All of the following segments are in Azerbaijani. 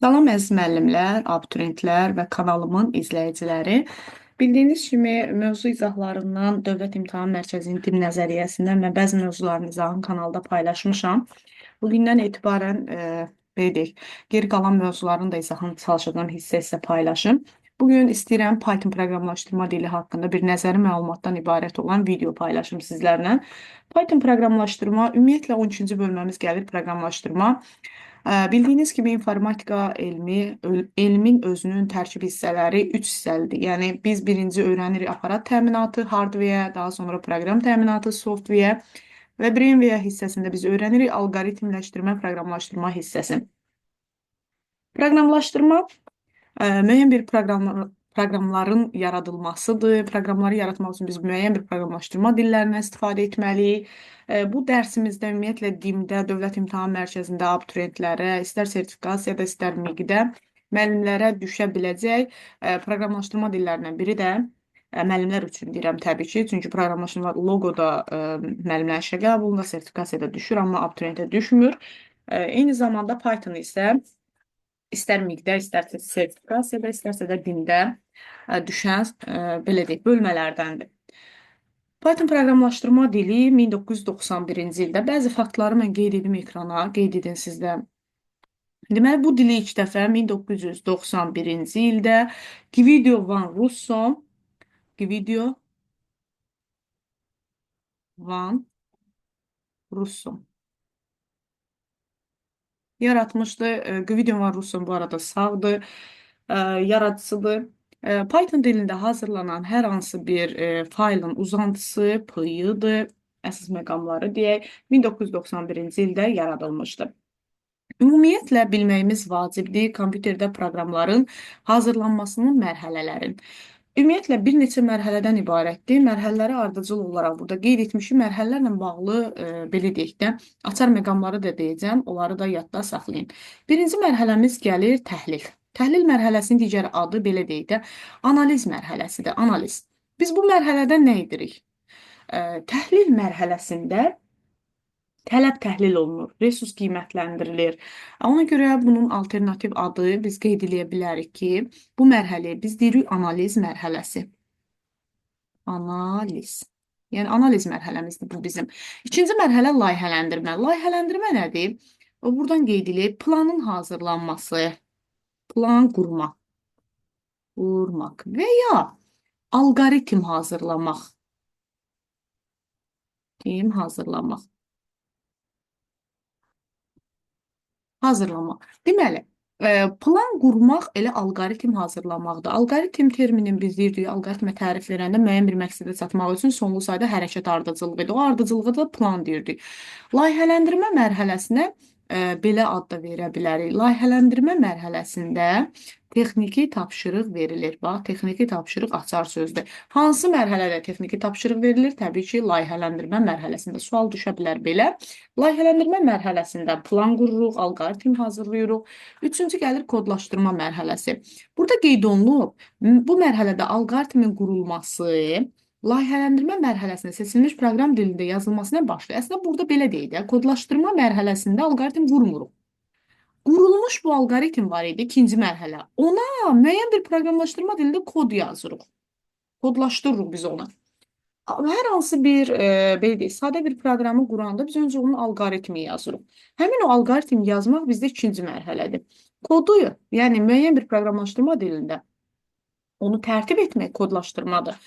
Salam əziz müəllimlər, abituriyentlər və kanalımın izləyiciləri. Bildiyiniz kimi mövzu izahlarından Dövlət İmtahan Mərkəzinin dil nəzəriyyəsindən və bəzi mövzuların izahını kanalda paylaşmışam. Bugündən etibarən belə deyək, geri qalan mövzuların da izahını çalışacağım hissə-hissə paylaşım. Bugün istəyirəm Python proqramlaşdırma dili haqqında bir nəzəri məlumatdan ibarət olan video paylaşım sizlərlə. Python proqramlaşdırma, ümumiyyətlə 12-ci bölməmiz gəlir proqramlaşdırma. Bildiyiniz kimi informatika elmin özünün tərkib hissələri 3 hissəlidir. Yəni biz birinci öyrənirik aparat təminatı, hardware, daha sonra proqram təminatı, software və brainware hissəsində biz öyrənirik alqoritmləşdirmə, proqramlaşdırma hissəsini. Proqramlaşdırma müəyyən bir proqramların yaradılmasıdır. Proqramları yaratmaq üçün biz müəyyən bir proqramlaşdırma dillərindən istifadə etməliyik. Bu dərsimizdə ümumiyyətlə DİM-də, Dövlət İmtahan Mərkəzində abituriyentlərə, istər sertifikasiyada, istər MİQ-də müəllimlərə düşə biləcək proqramlaşdırma dillərindən biri də müəllimlər üçün deyirəm təbii ki, çünki proqramlaşdırma loqoda müəllimlərin işə qəbulunda, sertifikasiyada düşür, amma abituriyentə düşmür. Eyni zamanda Python isə istər MİQ-də, istərsə sertifikasiyada, istərsə də DİM-də düşən belə deyək, bölmələrdəndir. Python proqramlaşdırma dili 1991-ci ildə bəzi faktları mən qeyd edim ekrana, qeyd edin sizdə. Deməli, bu dili ilk dəfə 1991-ci ildə Gvidio van Rossum yaratmışdı. Gvidio van Rossum bu arada sağdır, yaradıcısıdır. Python dilində hazırlanan hər hansı bir faylın uzantısı p-dır, əsas məqamları deyək, 1991-ci ildə yaradılmışdır. Ümumiyyətlə bilməyimiz vacibdir kompüterdə proqramların hazırlanmasının mərhələlərin. Ümumiyyətlə bir neçə mərhələdən ibarətdir. Mərhələləri ardıcıl olaraq burada qeyd etmişik. Mərhələlərlə bağlı belə deyək də, açar məqamları da deyəcəm. Onları da yadda saxlayın. Birinci mərhələmiz gəlir təhlil. Təhlil mərhələsinin digər adı belə deyək də, analiz mərhələsidir. Analiz. Biz bu mərhələdə nə edirik? Təhlil mərhələsində tələb təhlil olunur, resurs qiymətləndirilir. Ona görə bunun alternativ adı biz qeyd edə bilərik ki, bu mərhələyə biz deyirik analiz mərhələsi. Analiz. Yəni analiz mərhələmizdir bu bizim. İkinci mərhələ layihələndirmə. Layihələndirmə nədir? Buradan qeyd edilir planın hazırlanması, plan qurmaq və ya alqoritm hazırlamaq. Hazırlamaq. Deməli, plan qurmaq elə alqoritm hazırlamaqdır. Alqoritm terminin biz deyirik, alqoritmə tərif verəndə müəyyən bir məqsədə çatmaq üçün sonlu sayda hərəkət ardıcıllığı edir. O ardıcılığa da plan deyirdik. Layihələndirmə mərhələsinə belə ad da verə bilərik. Layihələndirmə mərhələsində texniki tapşırıq verilir. Bax, texniki tapşırıq açar sözdür. Hansı mərhələdə texniki tapşırıq verilir? Təbii ki, layihələndirmə mərhələsində. Sual düşə bilər belə. Layihələndirmə mərhələsində plan qururuq, alqoritm hazırlayırıq. Üçüncü gəlir kodlaşdırma mərhələsi. Burada qeyd olunub, bu mərhələdə alqoritmin qurulması layihələndirmə mərhələsində seçilmiş proqram dilində yazılmasına başlayır. Əslində, burada belə deyək də, kodlaşdırma mərhələsində alqoritm qurmuruq. Qurulmuş bu alqoritm var idi, ikinci mərhələ. Ona müəyyən bir proqramlaşdırma dilində kod yazırıq. Kodlaşdırırıq biz onu. Hər hansı bir, belə deyək, sadə bir proqramı quranda biz öncə onun alqoritmi yazırıq. Həmin o alqoritm yazmaq bizdə ikinci mərhələdir. Kodu, yəni müəyyən bir proqramlaşdırma dilində onu tərtib etmək kodlaşdırmadır.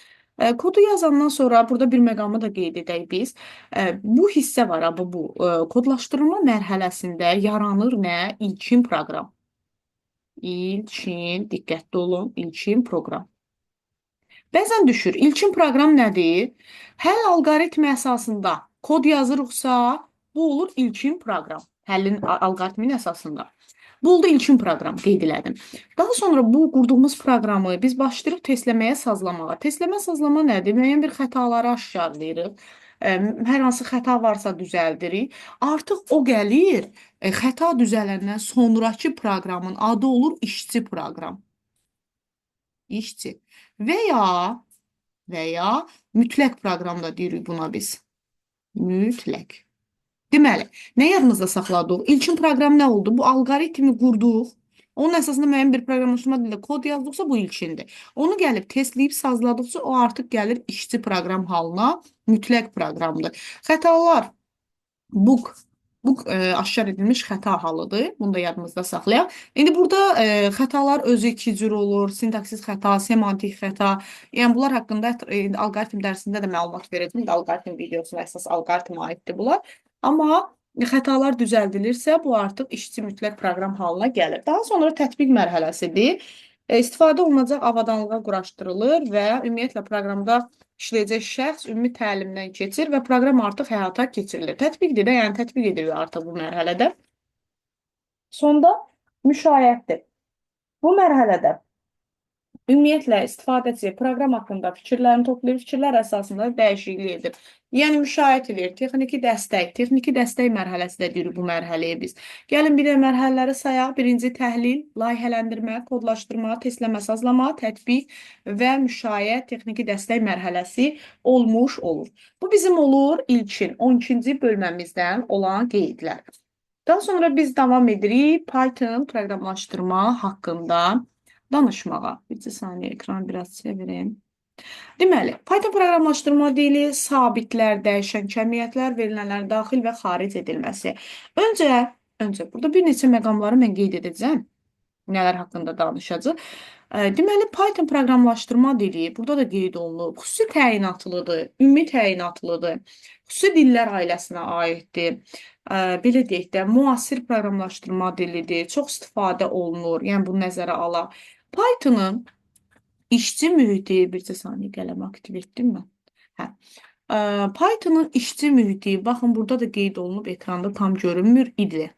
Kodu yazandan sonra burada bir məqamı da qeyd edək biz. Bu hissə var, bu kodlaşdırma mərhələsində yaranır nə? İlkin proqram. Diqqətli olun, ilkin proqram. Bəzən düşür, ilkin proqram nədir? Həll alqoritmi əsasında kod yazırıqsa, bu olur ilkin proqram. Həllin alqoritmin əsasında. Bu oldu ilkin proqram, qeyd elədim. Daha sonra bu qurduğumuz proqramı biz başlayırıq testləməyə, sazlamağa. Testləmə, sazlama nədir? Müəyyən bir xətaları aşkarlayırıq. Hər hansı xəta varsa düzəldirik. Artıq o gəlir, xəta düzələndən sonraki proqramın adı olur işçi proqram. İşçi. Və ya mütləq proqram da deyirik buna biz. Mütləq. Deməli, nə yadınızda saxladıq? İlkin proqram nə oldu? Bu alqoritmi qurduq. Onun əsasında müəyyən bir proqramlaşdırma dilində kod yazdıqsa bu ilkindir. Onu gəlib testləyib sazladıqca o artıq gəlir işçi proqram halına, mütləq proqramdır. Xətalar bu aşkar edilmiş xəta halıdır. Bunu da yadımızda saxlayaq. İndi burada xətalar özü iki cür olur. Sintaksis xəta, semantik xəta. Yəni bunlar haqqında alqoritm dərsində də məlumat verəcəm. İndi alqoritm videosuna əsas alqoritmə aiddir bunlar. Amma xətalar düzəldilirsə, bu artıq işçi mütləq proqram halına gəlir. Daha sonra tətbiq mərhələsidir. İstifadə olunacaq avadanlığa quraşdırılır və ümumiyyətlə proqramda işləyəcək şəxs ümumi təlimdən keçir və proqram artıq həyata keçirilir. Tətbiqdir də, yəni tətbiq edilir artıq bu mərhələdə. Sonda müşayiətdir. Bu mərhələdə ümumiyyətlə istifadəçi proqram haqqında fikirlərini toplayır, fikirlər əsasında dəyişiklik edir. Yəni müşahidə edir, texniki dəstək mərhələsi də deyirik bu mərhələyə biz. Gəlin bir də mərhələləri sayaq. Birinci təhlil, layihələndirmə, kodlaşdırma, testləmə, sazlama, tətbiq və müşahidə texniki dəstək mərhələsi olmuş olur. Bu bizim olur ilkin 12-ci bölməmizdən olan qeydlər. Daha sonra biz davam edirik Python proqramlaşdırma haqqında danışmağa. Bir saniyə ekranı biraz çevirim. Deməli, Python proqramlaşdırma dili sabitlər, dəyişən kəmiyyətlər, verilənlər daxil və xaric edilməsi. Öncə burada bir neçə məqamları mən qeyd edəcəm. Nələr haqqında danışacağıq. Deməli, Python proqramlaşdırma dili burada da qeyd olunub. Xüsusi təyinatlıdır, ümumi təyinatlıdır. Xüsusi dillər ailəsinə aiddir. Belə deyək də, müasir proqramlaşdırma dilidir. Çox istifadə olunur. Yəni bunu nəzərə alaq. Python'ın işçi mühiti, bircə saniyə qələmi aktiv etdim mən. Hə. Python'ın işçi mühiti, baxın burada da qeyd olunub, ekranda tam görünmür idi.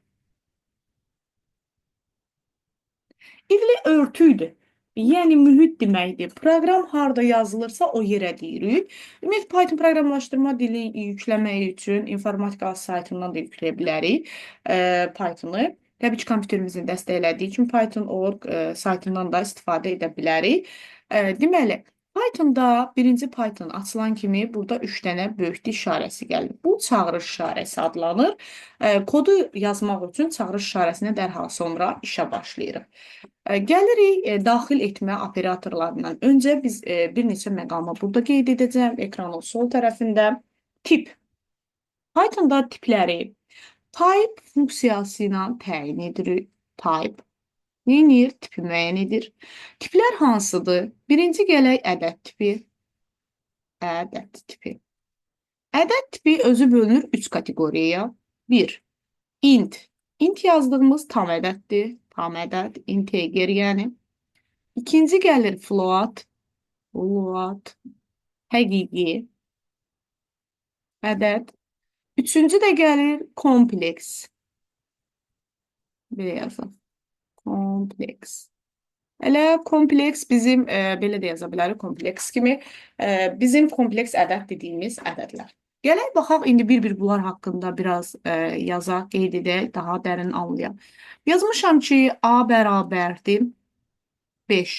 İqli örtüydür. Yəni mühit deməkdir. Proqram harda yazılırsa o yerə deyirik. Ümumiyyətlə Python proqramlaşdırma dili yükləmək üçün informatika saytından da yükləyə bilərik Pythonu. Təbii ki, kompüterimizin dəstəklədiyi kimi Python.org saytından da istifadə edə bilərik. Deməli, Pythonda birinci Python açılan kimi burada 3 dənə böyüklük işarəsi gəlir. Bu çağırış işarəsi adlanır. Kodu yazmaq üçün çağırış işarəsinə dərhal sonra işə başlayırıq. Gəlirik daxil etmə operatorlarından. Öncə biz bir neçə məqamı burada qeyd edəcəm. Ekranın sol tərəfində tip. Pythonda tipləri type funksiyası ilə təyin edirik. Type. Neyinir? Tipi müəyyən edir. Tiplər hansıdır? Birinci gələk ədəd tipi. Ədəd tipi. Ədəd tipi özü bölünür 3 kateqoriyaya. 1. Int. Int yazdığımız tam ədəddir. Tam ədəd, integer yəni. İkinci gəlir float. Float. Həqiqi. Ədəd. Üçüncü də gəlir kompleks. Belə yazaq. Kompleks. Elə kompleks bizim, belə də yaza bilərik, kompleks kimi bizim kompleks ədəd dediyimiz ədədlər. Gələk baxaq, indi bir-bir bunlar haqqında biraz yazaq, qeyd edək, daha dərin anlayaq. Yazmışam ki, A bərabərdir 5.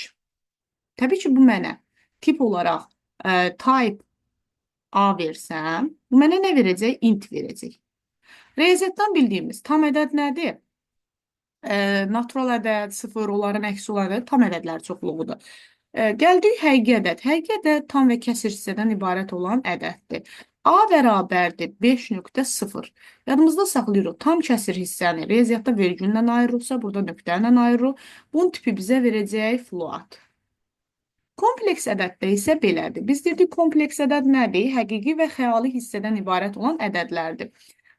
Təbii ki, bu mənə tip olaraq type A versəm, bu mənə nə verəcək? Int verəcək. Riyaziyyatdan bildiyimiz tam ədəd nədir? Natural ədəd, sıfır, onların əksi olan ədəd tam ədədlər çoxluğudur. Gəldik həqiqi ədəd. Həqiqi ədəd tam və kəsir hissədən ibarət olan ədəddir. A bərabərdir 5.0. Yadımızda saxlayırıq. Tam kəsir hissəni riyaziyyatda vergüllə ayırırsa, burada nöqtəylə ayırırıq. Bunun tipi bizə verəcək float. Kompleks ədəddə isə belədir. Biz dedik, kompleks ədəd nədir? Həqiqi və xəyali hissədən ibarət olan ədədlərdir.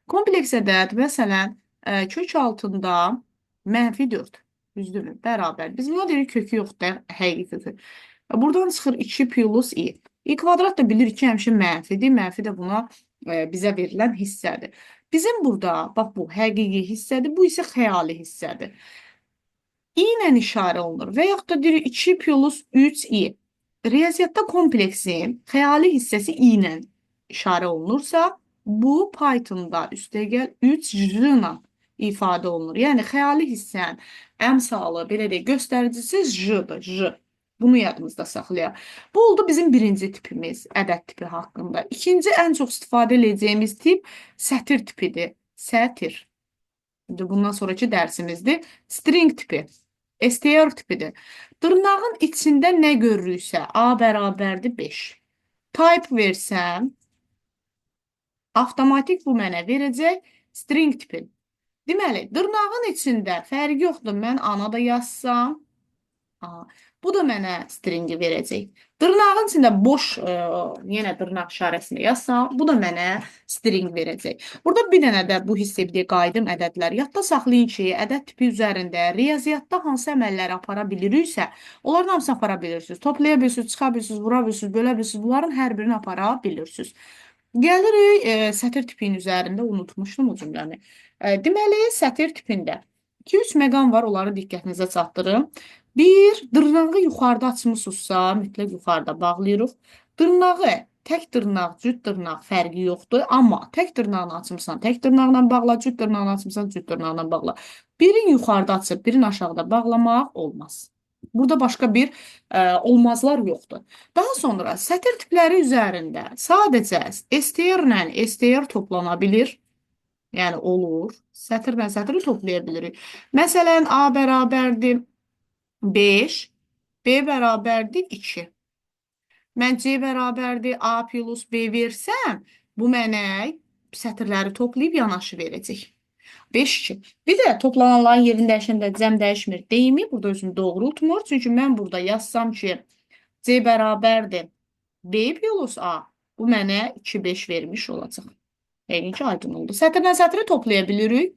Kompleks ədəd, məsələn, kök altında -4, düzdürmü? Bərabər. Biz buna deyirik kökü yoxdur, həqiqi kökü. Buradan çıxır 2 plus i. i kvadrat da bilirik ki, həmişə mənfidir. Mənfi də buna bizə verilən hissədir. Bizim burada, bax bu həqiqi hissədir, bu isə xəyali hissədir. i ilə işarə olunur və yaxud da deyirik 2 plus 3i. Riyaziyyatda kompleksin xəyali hissəsi i ilə işarə olunursa, bu Pythonda üstəgəl 3 j-la ifadə olunur. Yəni, xəyali hissən əmsalı, belə deyək, göstəricisi j-dır, j. Bunu yadımızda saxlayaq. Bu oldu bizim birinci tipimiz, ədəd tipi haqqında. İkinci ən çox istifadə edəcəyimiz tip sətir tipidir. Sətir. Bundan sonraki dərsimizdir. String tipi. STR tipidir. Dırnağın içində nə görürüksə, A bərabərdir 5. Type versəm, avtomatik bu mənə verəcək string tipi. Deməli, dırnağın içində fərqi yoxdur. Mən ana da yazsam, aha, bu da mənə stringi verəcək. Dırnağın içində boş, yenə dırnaq işarəsində yazsam, bu da mənə string verəcək. Burada bir dənə də bu hissəyə qayıdım ədədlər. Yadda saxlayın ki, ədəd tipi üzərində riyaziyyatda hansı əməlləri apara biliriksə, onların hamısını apara bilirsiniz. Toplaya bilirsiniz, çıxa bilirsiniz, vura bilirsiniz, bölə bilirsiniz. Bunların hər birini apara bilirsiniz. Gəlirik sətir tipinin üzərində unutmuşdum o cümləni. Deməli, sətir tipində 2-3 məqam var, onları diqqətinizə çatdırım. Bir, dırnağı yuxarıda açmısınızsa, mütləq yuxarıda bağlayırıq. Dırnağı tək dırnaq, cüt dırnaq fərqi yoxdur, amma tək dırnağını açmısan, tək dırnaqla bağla, cüt dırnağını açmısan, cüt dırnaqla bağla. Birini yuxarıda açıb, birini aşağıda bağlamaq olmaz. Burada başqa bir olmazlar yoxdur. Daha sonra sətir tipləri üzərində sadəcə STR ilə STR toplana bilir. Yəni olur. Sətirlə sətiri toplaya bilirik. Məsələn, A bərabərdir 5, B bərabərdir 2. Mən C bərabərdir A plus B versəm, bu mənə sətirləri toplayıb yanaşı verəcək. 5, 2. Bir də toplananların yerini dəyişəndə cəm dəyişmir deyimi, burada özünü doğrultmur. Çünki mən burada yazsam ki, C bərabərdir B plus A, bu mənə 2, 5 vermiş olacaq. Yəqin ki, aydın oldu. Sətirdən sətiri toplaya bilirik.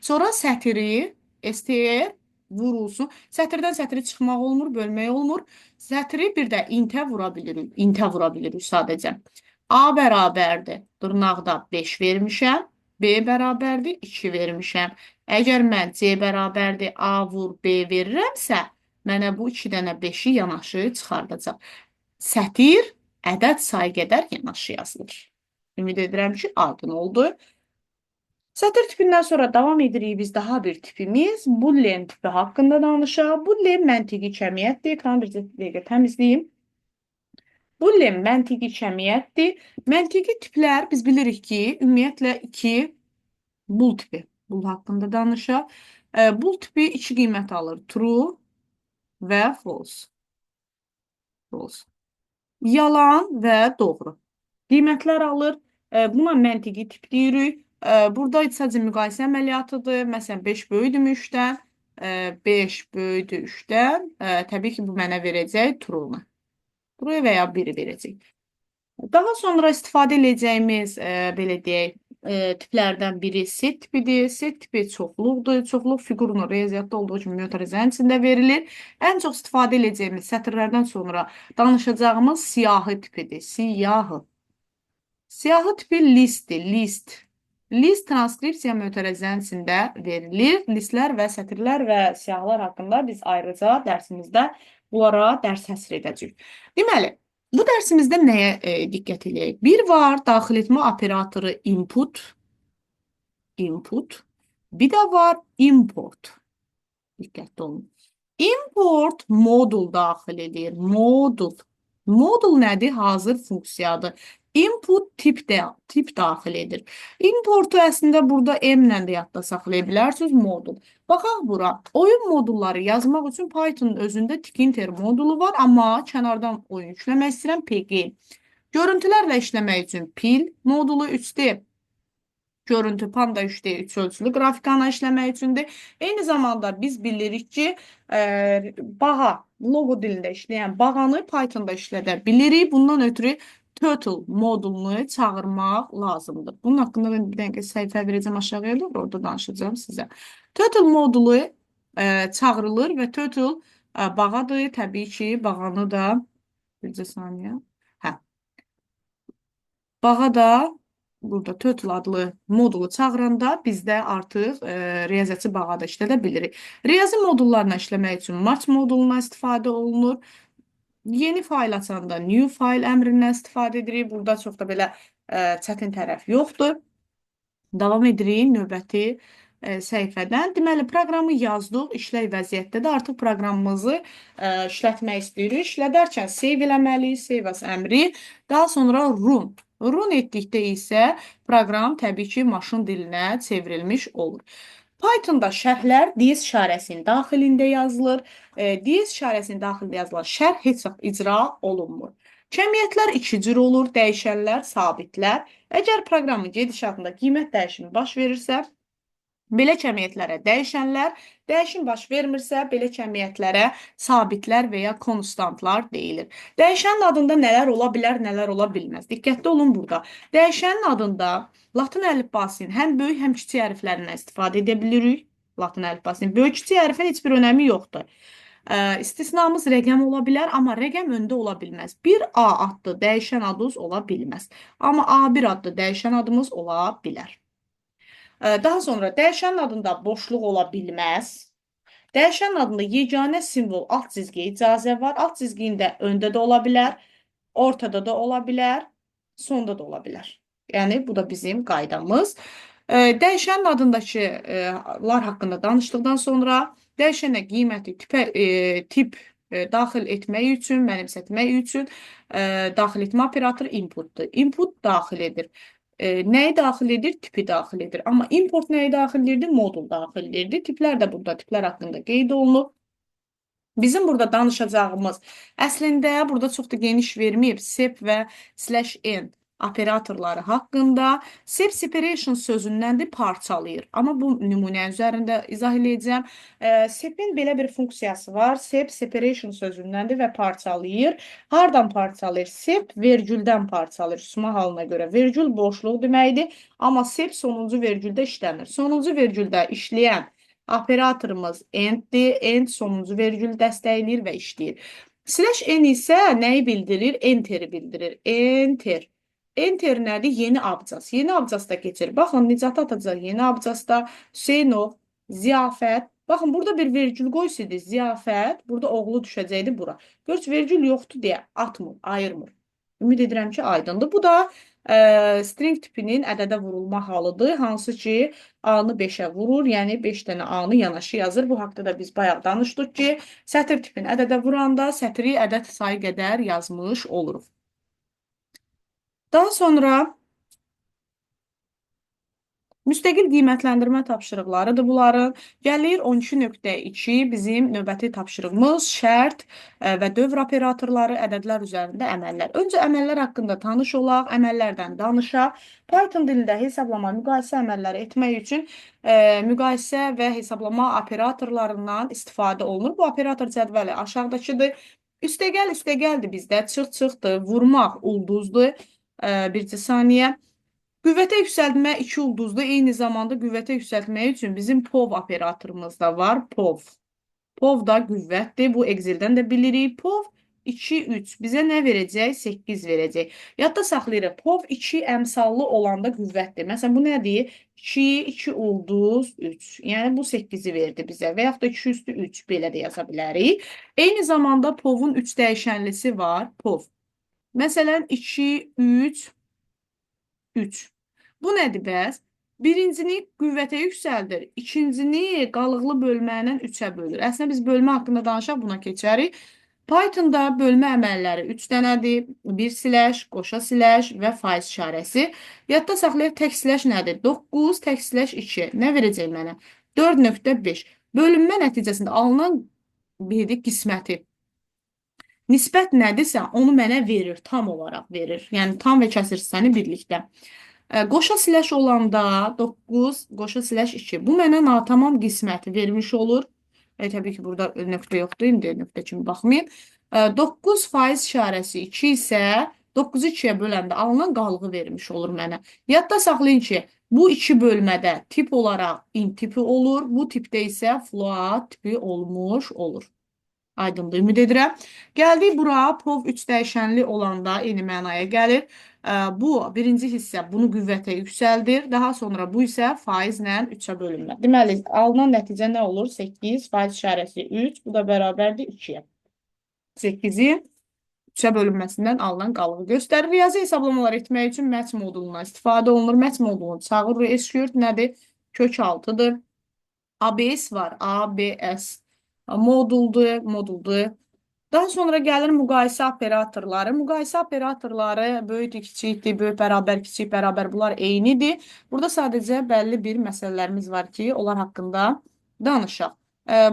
Sonra sətiri, STR vurulsun. Sətirdən sətiri çıxmaq olmur, bölmək olmur. Sətiri bir də intə vura bilirik. İntə vura bilirik sadəcə. A bərabərdir. Dırnaqda 5 vermişəm. B bərabərdir 2 vermişəm. Əgər mən C bərabərdir A vur B verirəmsə, mənə bu 2 dənə 5-i yanaşı çıxardacaq. Sətir ədəd sayı qədər yanaşı yazılır. Ümid edirəm ki, aydın oldu. Sətir tipindən sonra davam edirik biz daha bir tipimiz. Boolean tipi haqqında danışaq. Boolean məntiqi cəmiyyətdir. Ekranı bir dəqiqə təmizləyim. Boolean məntiqi cəmiyyətdir. Məntiqi tiplər biz bilirik ki, ümumiyyətlə 2 bool tipi. Bool haqqında danışaq. Bool tipi 2 qiymət alır. True və false. False. Yalan və doğru. Qiymətlər alır. Buna məntiqi tip deyirik. Burada sadəcə müqayisə əməliyyatıdır. Məsələn, 5 böyüdür 3-dən, 5 böyüdür 3-dən. Təbii ki, bu mənə verəcək true-nu. True və ya 1-i verəcək. Daha sonra istifadə edəcəyimiz, belə deyək, tiplərdən biri set tipidir. Set tipi çoxluqdur. Çoxluq fiqurun riyaziyyatda olduğu kimi mötərizənin içində verilir. Ən çox istifadə edəcəyimiz sətirlərdən sonra danışacağımız siyahı tipidir. Siyahı. Siyahı tipi listdir. List. List transkripsiya mötərizənin içində verilir. Listlər və sətirlər və siyahılar haqqında biz ayrıca dərsimizdə bunlara dərs həsr edəcəyik. Deməli, bu dərsimizdə nəyə diqqət edək? Bir var, daxil etmə operatoru input. Bir də var import. Diqqətli olun. Import modul daxil edir. Modul nədir? Hazır funksiyadır. Input tip daxil edir. Importu əslində burada M-lə də yadda saxlaya bilərsiniz, modul. Baxaq bura, oyun modulları yazmaq üçün Python'un özündə Tkinter modulu var, amma kənardan oyun yükləmək istəyirəm PG. Görüntülərlə işləmək üçün pil modulu 3D. Görüntü Panda 3D 3 ölçülü qrafikanı işləmək üçündür. Eyni zamanda biz bilirik ki, bağa, logo dilində işləyən bağanı Python'da işlədə bilirik. Bundan ötürü Turtle modulunu çağırmaq lazımdır. Bunun haqqında ben bir dənə səhifə verəcəm aşağıya doğru, orada danışacağım sizə. Turtle modulu çağırılır və Turtle bağadır. Təbii ki, bağanı da bircə saniyə. Bağa da burada Turtle adlı modulu çağıranda bizdə artıq riyaziyyatçı bağada işlədə bilirik. Riyazi modullarla işləmək üçün match moduluna istifadə olunur. Yeni fayl açanda new file əmrindən istifadə edirik. Burada çox da belə çətin tərəf yoxdur. Davam edirik növbəti səhifədən. Deməli, proqramı yazdıq, işlək vəziyyətdə də artıq proqramımızı işlətmək istəyirik. İşlədərkən save eləməliyik, save as əmri. Daha sonra run. Run etdikdə isə proqram təbii ki, maşın dilinə çevrilmiş olur. Pythonda şərhlər DS işarəsinin daxilində yazılır. DS işarəsinin daxilində yazılan şərh heç vaxt icra olunmur. Cəmiyyətlər iki cür olur, dəyişənlər, sabitlər. Əgər proqramın gedişatında qiymət dəyişimi baş verirsə, belə cəmiyyətlərə dəyişənlər, dəyişim baş vermirsə, belə cəmiyyətlərə sabitlər və ya konstantlar deyilir. Dəyişənin adında nələr ola bilər, nələr ola bilməz. Diqqətli olun burada. Dəyişənin adında Latın əlifbasının həm böyük, həm kiçik hərflərindən istifadə edə bilirik. Latın əlifbasının böyük, kiçik hərfin heç bir önəmi yoxdur. İstisnamız rəqəm ola bilər, amma rəqəm öndə ola bilməz. Bir A adlı dəyişən adımız ola bilməz. Amma A1 adlı dəyişən adımız ola bilər. Daha sonra dəyişənin adında boşluq ola bilməz. Dəyişənin adında yeganə simvol alt cizgiyə icazə var. Alt cizgində öndə də ola bilər, ortada da ola bilər, sonda da ola bilər. Yəni bu da bizim qaydamız. Dəyişənin adındakılar haqqında danışdıqdan sonra dəyişənə qiyməti tip daxil etmək üçün, mənimsətmək üçün daxil etmə operatoru inputdur. Input daxil edir. Nəyi daxil edir? Tipi daxil edir. Amma import nəyi daxil edir? Modul daxil edir. Tiplər də burada tiplər haqqında qeyd olunub. Bizim burada danışacağımız əslində burada çox da geniş verməyib sep və /n operatorları haqqında. Sep separation sözündəndir parçalayır. Amma bu nümunə üzərində izah edəcəm. Sepin belə bir funksiyası var. Sep separation sözündəndir və parçalayır. Hardan parçalayır? Sep vergüldən parçalayır. Suma halına görə. Vergül boşluq deməkdir. Amma sep sonuncu vergüldə işlənir. Sonuncu vergüldə işləyən operatorumuz enddir. End sonuncu vergül dəstəkləyir və işləyir. /n isə nəyi bildirir? Enteri bildirir. Enter. Enter nədir? Yeni abcas. Yeni abcasda keçir. Baxın, Nicat atacaq yeni abcasda. Hüseynov, ziyafət. Baxın, burada bir vergül qoysaydı, ziyafət. Burada oğlu düşəcəkdi bura. Görürsünüz, vergül yoxdur deyə atmır, ayırmır. Ümid edirəm ki, aydındır. Bu da string tipinin ədədə vurulma halıdır. Hansı ki, A-nı 5-ə vurur. Yəni, 5 dənə A-nı yanaşı yazır. Bu haqda da biz bayaq danışdıq ki, sətr tipini ədədə vuranda sətri ədəd sayı qədər yazmış oluruq. Daha sonra müstəqil qiymətləndirmə tapşırıqlarıdır bunların. Gəlir 12.2 bizim növbəti tapşırığımız şərt və dövr operatorları, ədədlər üzərində əməllər. Öncə əməllər haqqında tanış olaq, əməllərdən danışaq. Python dilində hesablama, müqayisə əməlləri etmək üçün müqayisə və hesablama operatorlarından istifadə olunur. Bu operator cədvəli aşağıdakıdır. Üstəgəldir bizdə, çıx-çıxdır, vurmaq ulduzdur, bircə saniyə. Qüvvətə yüksəltmə 2 ulduzlu, eyni zamanda qüvvətə yüksəltmək üçün bizim POV operatorumuz da var. POV. POV da qüvvətdir. Bu Exceldən də bilirik. POV 2, 3 bizə nə verəcək? 8 verəcək. Yadda saxlayırıq. POV 2 əmsallı olanda qüvvətdir. Məsələn, bu nədir? 2, 2 ulduz, 3. Yəni, bu 8-i verdi bizə. Və yaxud da 2 üstü 3 belə də yaza bilərik. Eyni zamanda POV-un 3 dəyişənlisi var. POV. Məsələn, 2, 3, 3. Bu nədir bəs? Birincini qüvvətə yüksəldir, ikincini qalıqlı bölməylə 3-ə bölür. Əslində biz bölmə haqqında danışaq, buna keçərik. Pythonda bölmə əməlləri 3 dənədir. 1 slash, qoşa slash və faiz işarəsi. Yadda saxlayaq, tək slash nədir? 9, tək slash 2. Nə verəcək mənə? 4.5. Bölünmə nəticəsində alınan qisməti. Nisbət nədirsə, onu mənə verir, tam olaraq verir. Yəni, tam və kəsir hissəni birlikdə. Qoşa slash olanda 9, qoşa slash 2. Bu mənə natamam qisməti vermiş olur. Təbii ki, burada nöqtə yoxdur, indi nöqtə kimi baxmayın. 9 faiz işarəsi 2 isə 9-u 2-yə böləndə alınan qalığı vermiş olur mənə. Yadda saxlayın ki, bu iki bölmədə tip olaraq int tipi olur, bu tipdə isə float tipi olmuş olur. Aydındır, ümid edirəm. Gəldik bura, POV 3 dəyişənli olanda eyni mənaya gəlir. Bu, birinci hissə bunu qüvvətə yüksəldir. Daha sonra bu isə faizlə 3-ə bölünmə. Deməli, alınan nəticə nə olur? 8, faiz işarəsi 3, bu da bərabərdir 2-yə. 8-in 3-ə bölünməsindən alınan qalığı göstərir. Riyazi hesablamalar etmək üçün match modulundan istifadə olunur. Match modulunu çağırır. SQL nədir? Kök 6-dır. ABS var. ABS. Moduldur. Daha sonra gəlir müqayisə operatorları. Müqayisə operatorları böyükdür, kiçikdir, böyük bərabər, kiçik bərabər bunlar eynidir. Burada sadəcə bəlli bir məsələlərimiz var ki, onlar haqqında danışaq.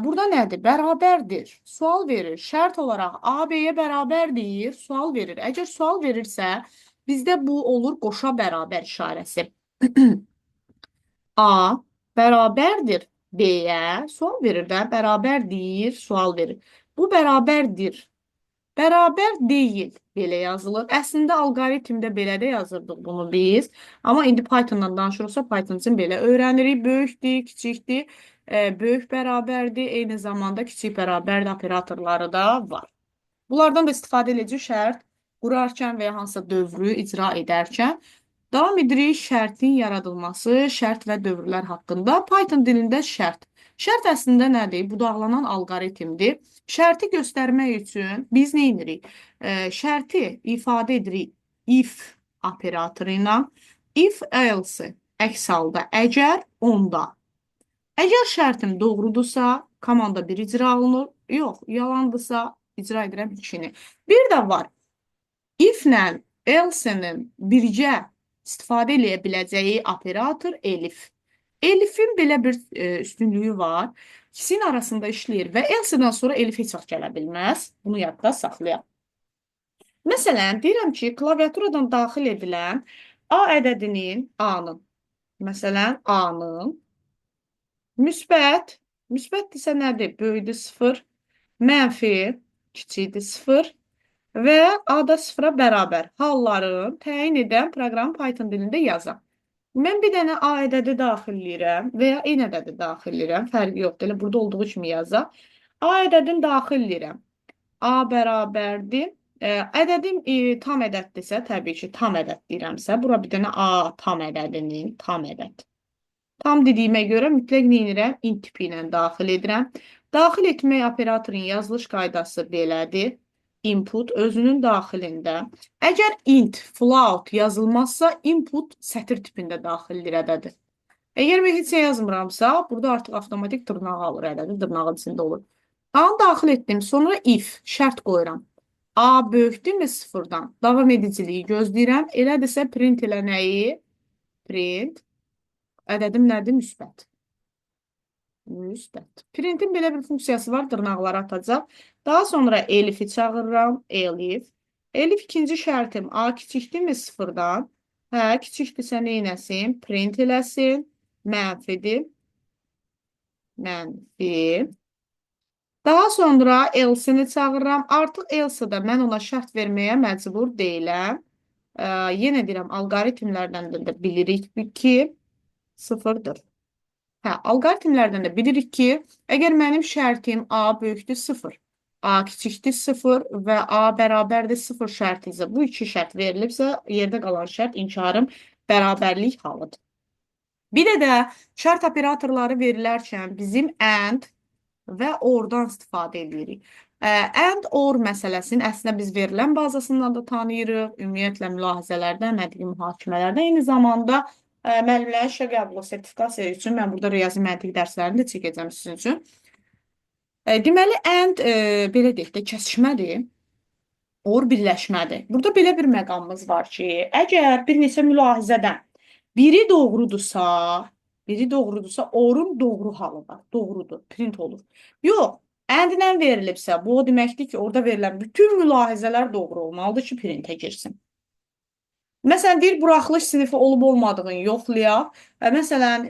Burada nədir? Bərabərdir. Sual verir. Şərt olaraq A B-yə bərabər deyir, sual verir. Əgər sual verirsə, bizdə bu olur qoşa bərabər işarəsi. A bərabərdir B-yə, sual verir də, bərabərdir, sual verir. Bu bərabərdir. Bərabər deyil, belə yazılır. Əslində alqoritmdə belə də yazırdıq bunu biz. Amma indi Pythondan danışırıqsa Python üçün belə öyrənirik. Böyükdür, kiçikdir, böyük bərabərdir, eyni zamanda kiçik bərabərdir operatorları da var. Bunlardan da istifadə edici şərt qurarkən və ya hansısa dövrü icra edərkən davam edirik şərtin yaradılması, şərt və dövrlər haqqında. Python dilində şərt. Şərt əslində nədir? Budaqlanan alqoritmdir. Şərti göstərmək üçün biz nə edirik? Şərti ifadə edirik if operatoru ilə. If else əks halda əgər onda. Əgər şərtim doğrudursa, komanda 1 icra olunur. Yox, yalandırsa icra edirəm 2-ni. Bir də var. If-lə else-nin birgə istifadə edə biləcəyi operator elif. Elifin belə bir üstünlüyü var. İkisinin arasında işləyir və else-dən sonra elif heç vaxt gələ bilməz. Bunu yadda saxlayaq. Məsələn, deyirəm ki, klaviaturadan daxil edilən A ədədinin A-nın, məsələn, A-nın müsbətdirsə nədir? Böyüdür 0, mənfi, kiçikdir 0 və A da 0-a bərabər halların təyin edən proqramı Python dilində yazaq. Mən bir dənə A ədədi daxilləyirəm və ya N ədədi daxilləyirəm. Fərqi yoxdur. Elə burada olduğu kimi yazaq. A ədədini daxilləyirəm. A bərabərdir. Ədədim tam ədəddirsə, təbii ki, tam ədəd deyirəmsə, bura bir dənə A tam ədədinin tam ədəd. Tam dediyimə görə mütləq nə edirəm? Int tipi ilə daxil edirəm. Daxil etmək operatorun yazılış qaydası belədir. Input özünün daxilində. Əgər int, float yazılmazsa, input sətir tipində daxildir ədədi. Əgər mən heç şey yazmıramsa, burada artıq avtomatik dırnağı alır ədədi, dırnağın içində olur. A-nı daxil etdim, sonra if, şərt qoyuram. A böyükdürmü 0-dan? Davam ediciliyi gözləyirəm. Elədirsə print elə nəyi? Print. Ədədim nədir? Müsbət. Müsbət. Printin belə bir funksiyası var, dırnaqları atacaq. Daha sonra elifi çağırıram, elif. Elif ikinci şərtim A kiçikdirmi 0-dan? Hə, kiçikdirsə nə eləsin? Print eləsin. Mənfidir. Mənfi. Daha sonra else-ni çağırıram. Artıq else-da mən ona şərt verməyə məcbur deyiləm. Yenə deyirəm, alqoritmlərdən də bilirik ki, 0-dır. Hə, alqoritmlərdən də bilirik ki, əgər mənim şərtim A böyükdür 0, A kiçikdir 0 və A bərabərdir 0 şərti isə bu iki şərt verilibsə, yerdə qalan şərt inkarım bərabərlik halıdır. Bir də şərt operatorları verilərkən bizim and və or-dan istifadə edirik. And or məsələsini əslində biz verilən bazasından da tanıyırıq, ümumiyyətlə mülahizələrdən, məntiqi mühakimələrdən, eyni zamanda müəllimlərin işə qəbulu sertifikasiya üçün mən burada riyazi məntiq dərslərini də çəkəcəm sizin üçün. Deməli, and belə deyək də kəsişmədir, or birləşmədir. Burada belə bir məqamımız var ki, əgər bir neçə mülahizədən biri doğrudursa, orun doğru halı var, doğrudur, print olur. Yox, and-lə verilibsə, bu o deməkdir ki, orada verilən bütün mülahizələr doğru olmalıdır ki, printə girsin. Məsələn, deyir, buraxılış sinifi olub-olmadığını yoxlayaq. Məsələn,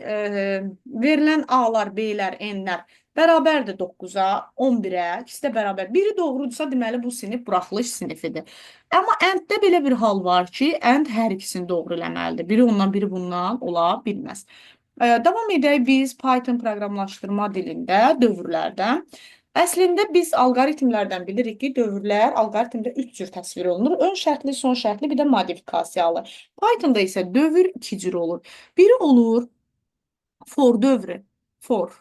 verilən A-lar, B-lər, N-lər bərabərdir 9-a, 11-ə, ikisi də bərabər. Biri doğrudursa, deməli, bu sinif buraxılış sinifidir. Amma AND-də belə bir hal var ki, AND hər ikisini doğru eləməlidir. Biri ondan, biri bundan ola bilməz. Davam edək biz Python proqramlaşdırma dilində, dövrlərdən. Əslində biz alqoritmlərdən bilirik ki, dövrlər alqoritmdə 3 cür təsvir olunur. Ön şərtli, son şərtli, bir də modifikasiyalı. Pythonda isə dövr 2 cür olur. Biri olur for dövrü. For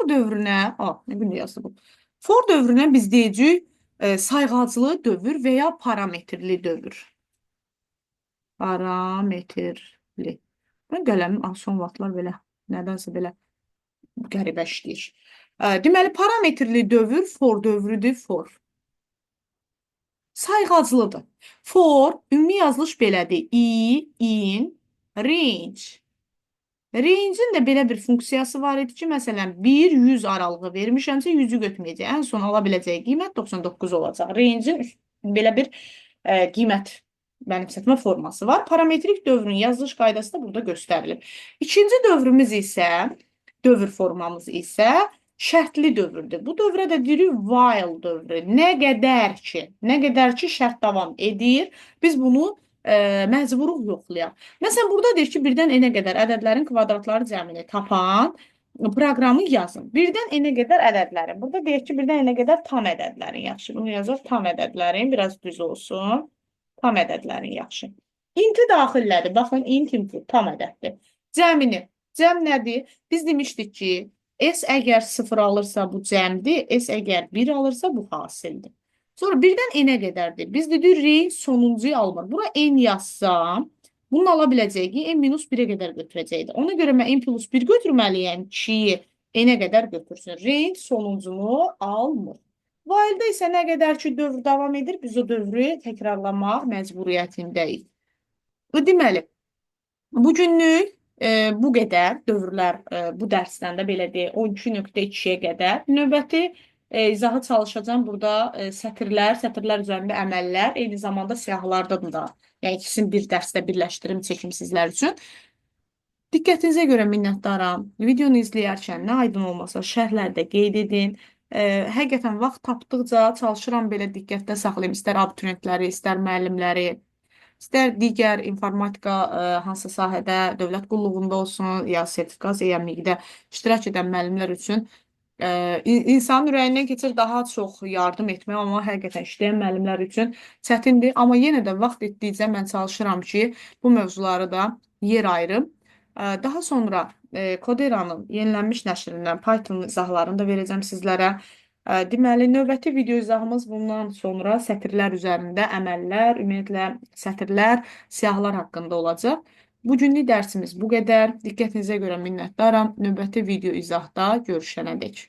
dövrünə, nə gün yazdı bu? For dövrünə biz deyəcəyik sayğaclı dövr və ya parametrli dövr. Parametrli. Mən qələmim son vaxtlar belə, nədənsə belə qəribə işləyir. Deməli, parametrli dövr for dövrüdür, for. sayğaclıdır. For, ümumi yazılış belədir. In, range. Range'in də belə bir funksiyası var idi ki, məsələn, 1-100 aralığı vermişəmsə 100-ü götürməyəcək. Ən son ala biləcəyi qiymət 99 olacaq. Range'in belə bir qiymət mənimsətmə forması var. Parametrik dövrün yazılış qaydası da burada göstərilir. İkinci dövrümüz isə, dövr formamız isə şərtli dövrdür. Bu dövrə də deyirik while dövrü. Nə qədər ki şərt davam edir, biz bunu məcburuq yoxlayaq. Məsələn, burada deyir ki, birdən n-ə qədər ədədlərin kvadratları cəmini tapan proqramı yazın. Birdən n-ə qədər ədədlərin. Burada deyir ki, birdən n-ə qədər tam ədədlərin. Yaxşı, bunu yazaq. Tam ədədlərin biraz düz olsun. Tam ədədlərin yaxşı. Int-i daxillədir. Baxın, int input tam ədəddir. Cəmini. Cəm nədir? Biz demişdik ki, S əgər 0 alırsa bu cəmdir, S əgər 1 alırsa bu hasildir. Sonra birdən n-ə qədərdir. Biz dedik, range sonuncuyu almır. Bura n yazsam, bunun ala biləcəyi ki, n-1-ə qədər götürəcəkdir. Ona görə mən n+1 götürməliyəm ki, n-ə qədər götürsün. Range sonuncunu almır. While-da isə nə qədər ki, dövr davam edir, biz o dövrü təkrarlamaq məcburiyyətindəyik. Deməli, bugünlük bu qədər dövrlər bu dərsdən də belə deyək 12.2-yə qədər. Növbəti izahı çalışacağım burada sətirlər üzərində əməllər, eyni zamanda siyahılardan da, yəni ikisini bir dərsdə birləşdirim çəkim sizlər üçün. Diqqətinizə görə minnətdaram. Videonu izləyərkən nə aydın olmasa şərhlərdə qeyd edin. Həqiqətən vaxt tapdıqca çalışıram belə diqqətdə saxlayım, istər abituriyentləri, istər müəllimləri, istər digər informatika hansı sahədə dövlət qulluğunda olsun, ya sertifikasiya, ya miqdə iştirak edən müəllimlər üçün insanın ürəyindən keçir daha çox yardım etmək, amma həqiqətən işləyən müəllimlər üçün çətindir. Amma yenə də vaxt etdikcə mən çalışıram ki, bu mövzuları da yer ayırım. Daha sonra Koderanın yenilənmiş nəşrindən Python izahlarını da verəcəm sizlərə. Deməli, növbəti video izahımız bundan sonra sətirlər üzərində əməllər, ümumiyyətlə sətirlər, siyahılar haqqında olacaq. Bugünlük dərsimiz bu qədər. Diqqətinizə görə minnətdaram. Növbəti video izahda görüşənədək.